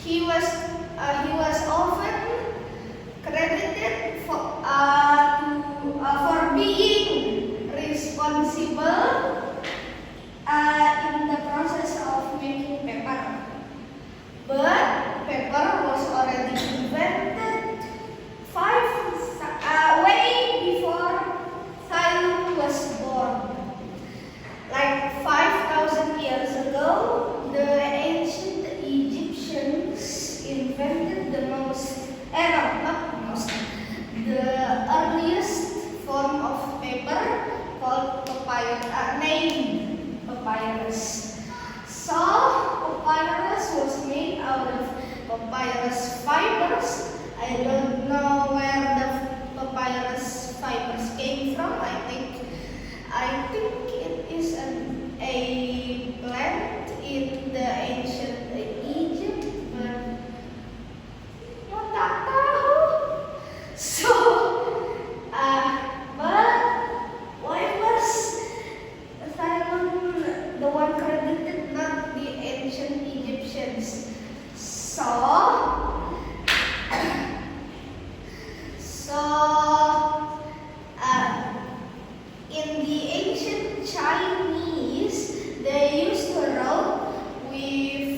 He was often credited for being responsible in the process of making paper. But paper was already invented way before Cylon was born. Like 5,000 years ago, the ancient Egyptians invented the earliest form of paper called papyrus, named papyrus. So, papyrus was made out of papyrus fibers. I don't know where the papyrus fibers came from. I think it is a plant in the ancient Egypt, but tak tahu. So, but why was Cylon the one credited, not the ancient Egyptians? In the ancient Chinese, they used to write with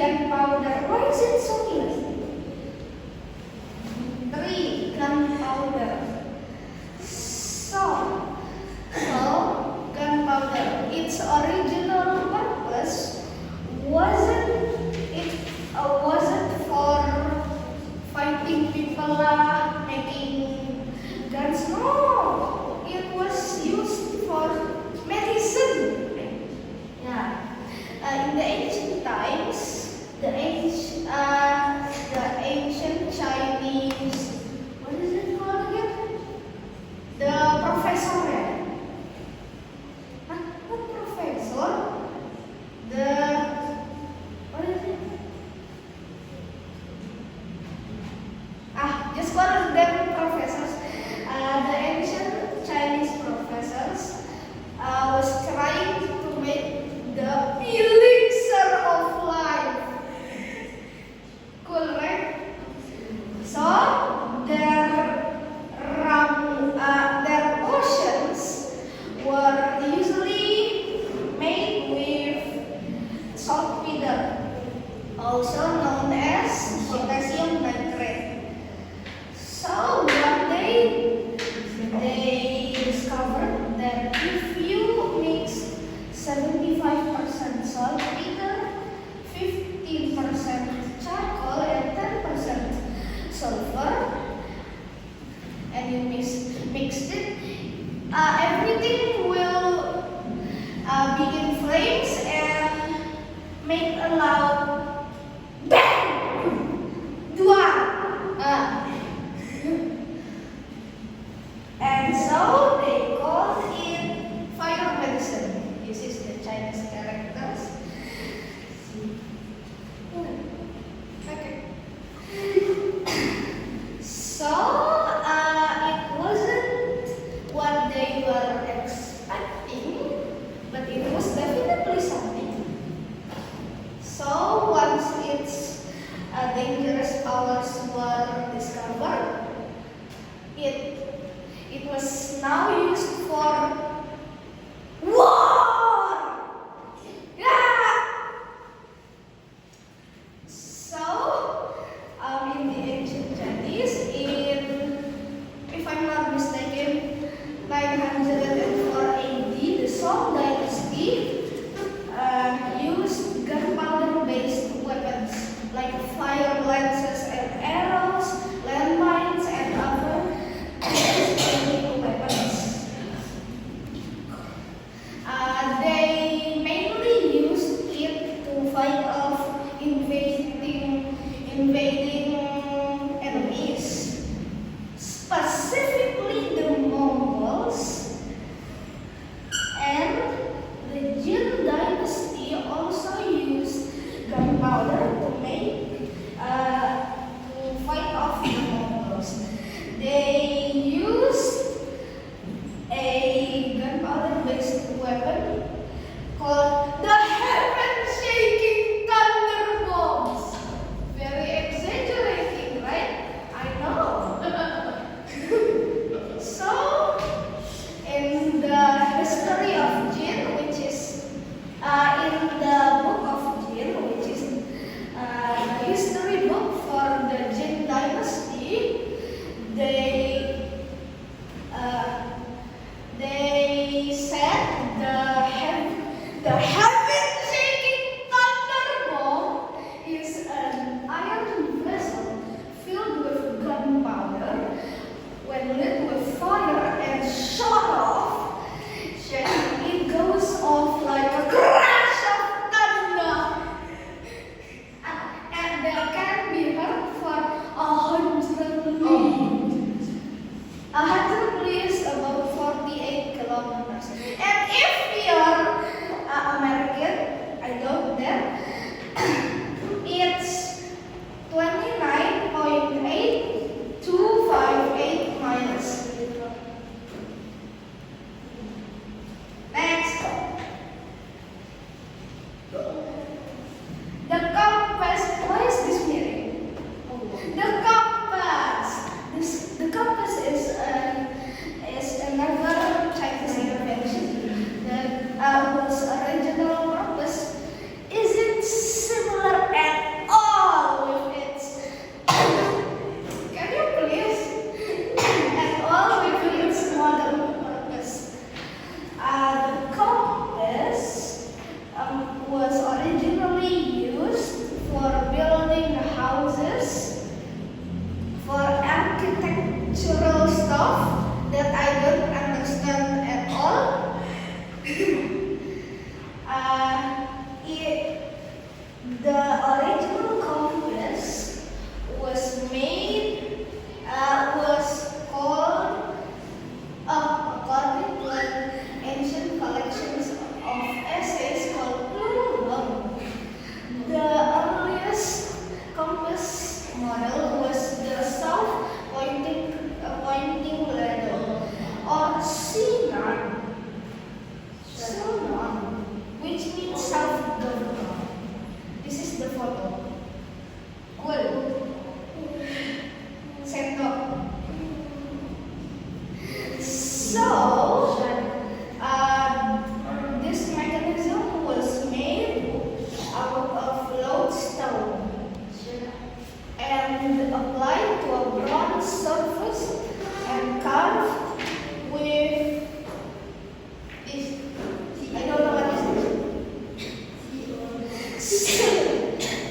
gunpowder. Why is it so easy? 3. Gunpowder. So gunpowder. Its original purpose wasn't for fighting people lah, making guns. No, it was used for medicine. Yeah. In the ancient times, the ancient Chinese, what is it called again? The professor. Huh? What professor? What is it? Just one of them professors. The ancient Chinese professors was trying to make the elixir of life. Cool, right? So their potions were usually made with saltpeter, also known as potassium nitrate. So one day they discovered that if you mix 75% saltpeter, 15% charcoal, and 10% sulfur, and you mixed it, everything will be in flames and make a loud bang, dua. And so they called it fire medicine. This is the Chinese characters. Okay. So it wasn't what they were expecting, but it was definitely something. So once its dangerous powers were discovered, it was now used for war. Yeah. So in the ancient Chinese, if I'm not mistaken, 904 AD, the Song Dynasty used gunpowder-based weapons like fire lance the original compass was made, was called, according to an ancient collections of essays called Pluribus. The earliest compass model was the pointing ladle, or sinar, which means self-government. This is the photo. Cool. Sendok. So, this mechanism was made out of lodestone and applied to a bronze surface and carved with this. I don't know what is this.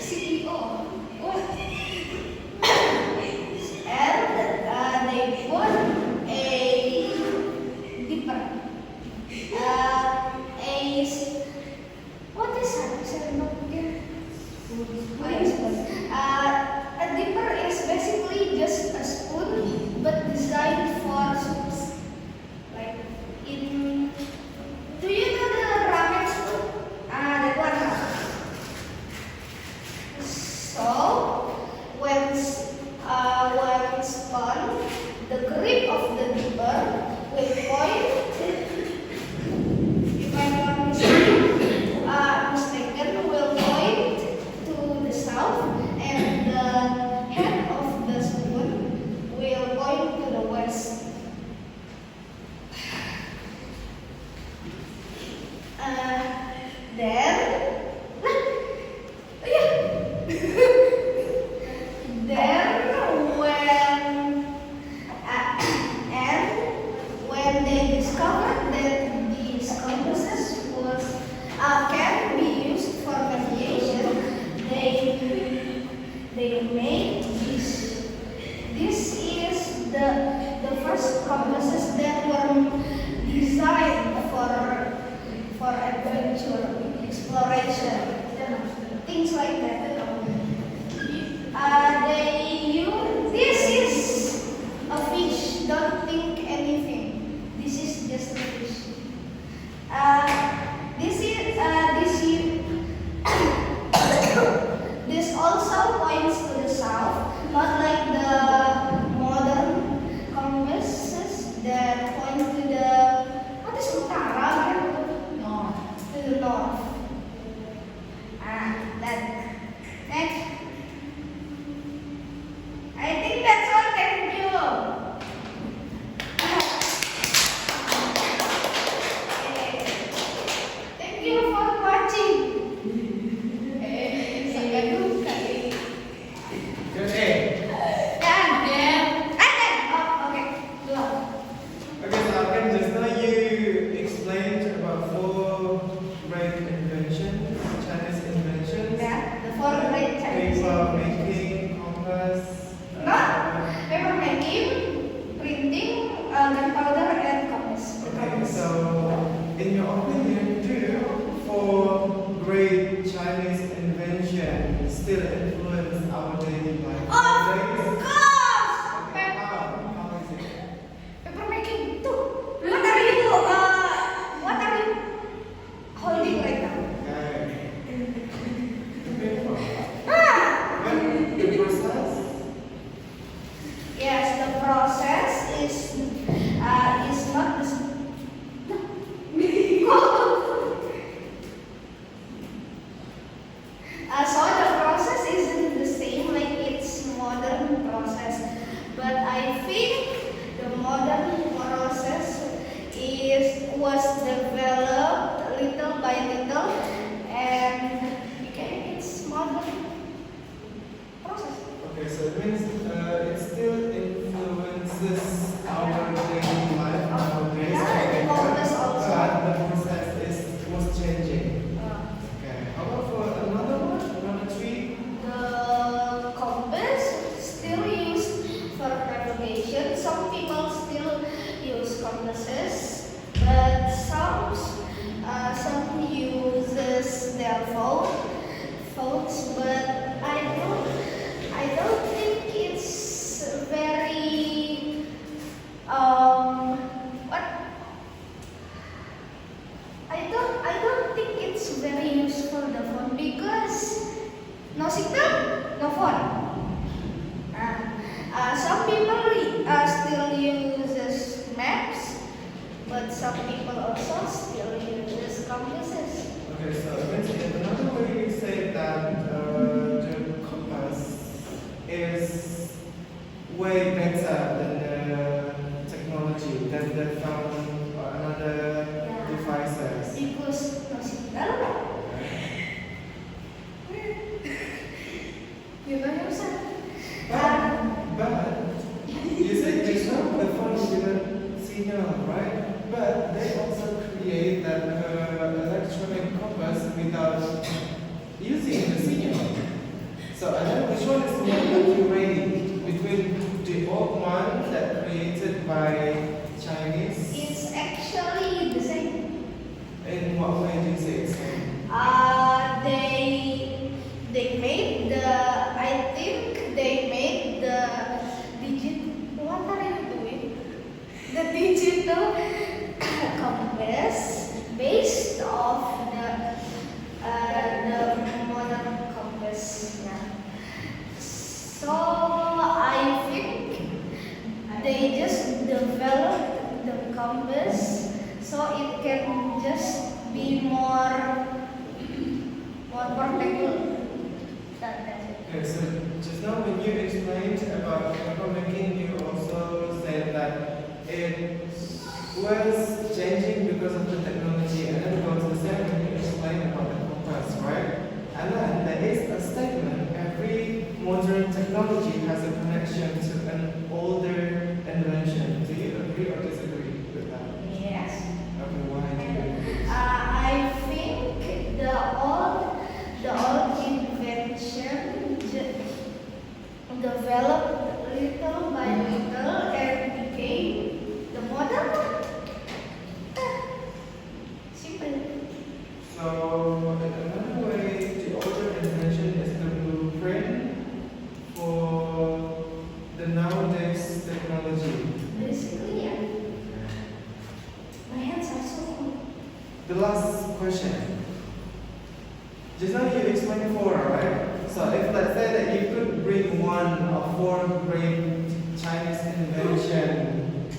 CEO. What? And they put a dipper. What is that? A dipper is basically just a spoon, but designed for soups. Like in, do you know the ramen spoon? That one. So when spun, the grip of the dipper will point. If I'm not mistaken, will point to the south, and the head of the spoon will point to the west. When they discovered that these compasses can be used for navigation, they made this. This is the first compasses that were designed for adventure, exploration, things like that. This is a fish. Don't think anything. This is just a fish. This also points to the south, not like the modern compasses that point to the north. To the north. That. Next. I think that's all. Thank you. Thank you for watching. Gunpowder and compass. Okay, so in your opinion, do four great Chinese inventions still influence our daily life? Of course! Okay, how is it? Paper making. What are you holding right now? Okay. The paper. Ah! But the process? Yes, the process is not the so the process isn't the same like its modern process, but I think the modern process was developed little by little, and became its modern process. Okay, so it means it still influences our daily life nowadays. Yeah, the focus also. But the process was changing. Okay, how about for another one? Another tree? The compass still used for navigation. Some people still use compasses, but some uses their phones. Gimana Ustaz? But you said just now the phone didn't signal, right? But they also create that electronic compass without using the signal. So I don't know which one is more accurate between the old one that created by Chinese. It's actually the same. In what way do you say it's same? They made the, I think they made the what are you doing? The digital compass based off the modern compass. Yeah. So I think they just developed the compass so it can just be more protectable. That's it. Okay, so just now when you explained about paper making, you also said that it was changing because of the technology, and then it was the same when you explained about the compass, right? And then there is a statement: every modern technology has a connection to an older invention. Do you agree or disagree with that? Yes. Okay, why do you agree? I think the old invention developed little by little and became the modern one. Simple. So, in another way, the older invention is the blueprint for the nowadays technology. Basically, yeah. My hands are so cold. The last question. Just now you explained four, right? So if let's say that you could bring one of four great Chinese invention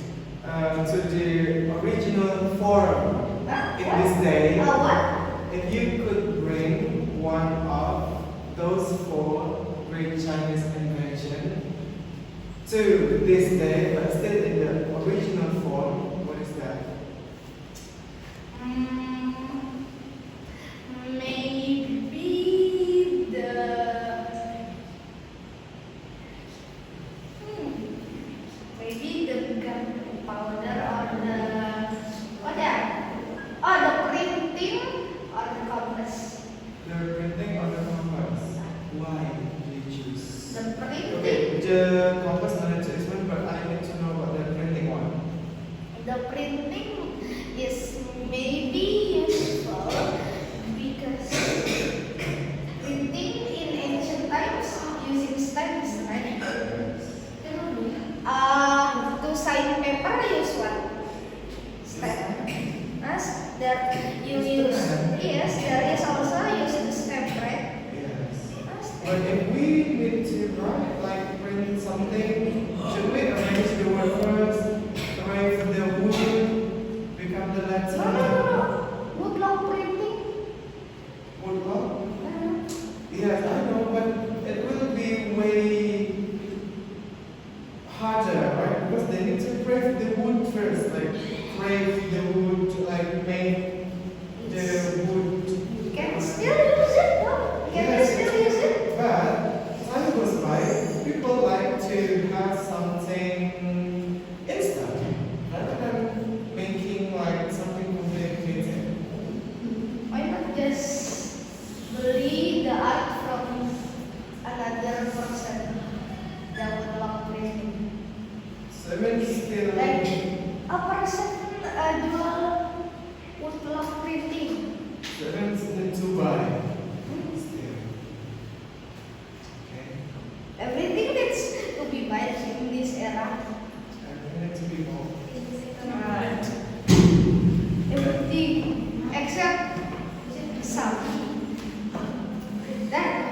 to the original form in this day, What? if you could bring one of those four great Chinese invention to this day, but still in the original form, what is that? Maybe the gunpowder or the what that? Oh, the printing or the compass. The printing or the compass? Why do you choose? The printing. Okay, the compass I need to explain, but I need to know about the printing one. The printing is maybe useful because printing in ancient times using stamps, right? To sign paper use what? Stamp. Yes, there you use. Yes, there is also use the stamp, right? Yes. But if we need to write, like print something, should we arrange the word first, arrange the wood, become the letter? No. Woodblock printing. Woodblock? Yes, I know, but it will be way harder, right? Because they need to press the wood first, like break the wood to like make the wood. You can still use it, no? You can still use it. But time goes by, people like to have something instant rather than making like something complicated. Why not just beli the art from another person that would love printing? So it means still Like a person jual would love printing. so it means need to buy. Still. Okay. Everything needs to be buy in this era. I need to be more. Everything except some. That.